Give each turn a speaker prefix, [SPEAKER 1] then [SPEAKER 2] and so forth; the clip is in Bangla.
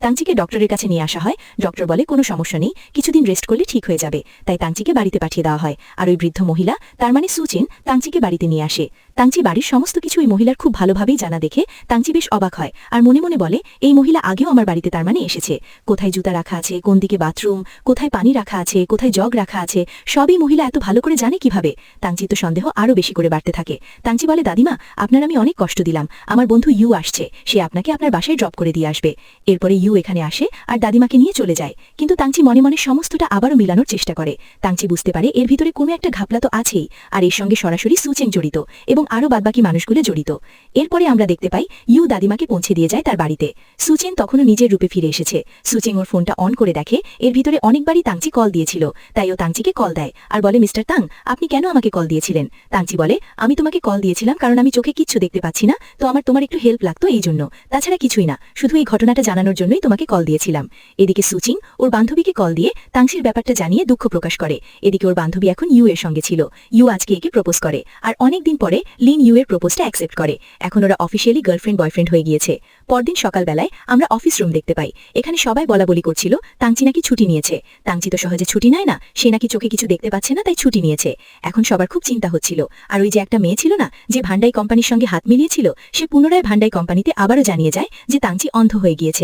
[SPEAKER 1] তাংচিকে ডক্টরের কাছে নিয়ে আসা হয়। ডক্টর বলে কোনো সমস্যা নেই, কিছুদিন রেস্ট করলে ঠিক হয়ে যাবে। তাই তাংচিকে বাড়িতে পাঠিয়ে দেওয়া হয়। আর ওই বৃদ্ধ মহিলা, তার মানে সুচিন, তাংচিকে বাড়িতে নিয়ে আসে। তাংচি বাড়ির সমস্ত কিছু ওই মহিলার খুব ভালোভাবেই জানা দেখে তাংচি বেশ অবাক হয় আর মনে মনে বলে, এই মহিলা আগেও আমার বাড়িতে তার মানে এসেছে। কোথায় জুতা রাখা আছে, কোন দিকে বাথরুম, কোথায় পানি রাখা আছে, কোথায় জগ রাখা আছে, সবই মহিলা এত ভালো করে জানে কিভাবে? তাংচি তো সন্দেহ আরও বেশি করে বাড়তে থাকে। তাংচি বলে, দাদিমা, আপনার আমি অনেক কষ্ট দিলাম। আমার বন্ধু ইউ আসছে, সে আপনাকে আপনার বাসায় ড্রপ করে দিয়ে আসবে। এরপরে ইউ এখানে আসে আর দাদিমাকে নিয়ে চলে যায়। কিন্তু তাংচি মনে মনে সমস্তটা আবারও মিলানোর চেষ্টা করে। তাংচি বুঝতে পারে এর ভিতরে কোনো একটা ঘাপলা তো আছেই, আর এর সঙ্গে সরাসরি সুচেং জড়িত এবং আরও বাদবাকি মানুষগুলো জড়িত। এরপরে আমরা দেখতে পাই ইউ দাদিমাকে পৌঁছে দিয়ে যায় তার বাড়িতে। সুচেন তখনও নিজের রূপে ফিরে এসেছে। সুচেং ওর ফোনটা অন করে দেখে এর ভিতরে অনেকবারই তাংচি কল দিয়েছিল। তাই ও তাংচিকে কল দেয় আর বলে, মিস্টার তাং, আপনি কেন আমাকে কল দিয়েছিলেন? তাংচি বলে, আমি তোমাকে কল দিয়েছিলাম কারণ আমি চোখে কিচ্ছু দেখতে পাচ্ছি না, তো আমার তোমার একটু হেল্প লাগতো এই জন্য, তাছাড়া কিছুই না, শুধু এই ঘটনাটা জানানোর জন্যই তোমাকে কল দিয়েছিলাম। এদিকে সুচিং ওর বান্ধবীকে কল দিয়ে তাংচির ব্যাপারটা জানিয়ে দুঃখ প্রকাশ করে। এদিকে ওর বান্ধবী এখন ইউ এর সঙ্গে ছিল। ইউ আজকে একে প্রপোজ করে আর অনেকদিন পরে লিন ইউ এর প্রপোজটা অ্যাকসেপ্ট করে। এখন ওরা অফিসিয়ালি গার্লফ্রেন্ড বয়ফ্রেন্ড হয়ে গিয়েছে। পরদিন সকালবেলায় আমরা অফিস রুম দেখতে পাই। এখানে সবাই বলাবলি করছিল তাংচি নাকি ছুটি নিয়েছে। তাংচি তো সহজে ছুটি নেয় না, সে নাকি চোখে কিছু দেখতে পাচ্ছে না তাই ছুটি নিয়েছে। এখন সবার খুব চিন্তা হচ্ছিল। আর ওই যে একটা মেয়ে ছিল না, যে ভান্ডাই কোম্পানির সঙ্গে হাত মিলিয়েছিল, সে পুনরায় ভান্ডাই কোম্পানিতে আবারও জানিয়ে যায় যে তাংচি অন্ধ হয়ে গিয়েছে।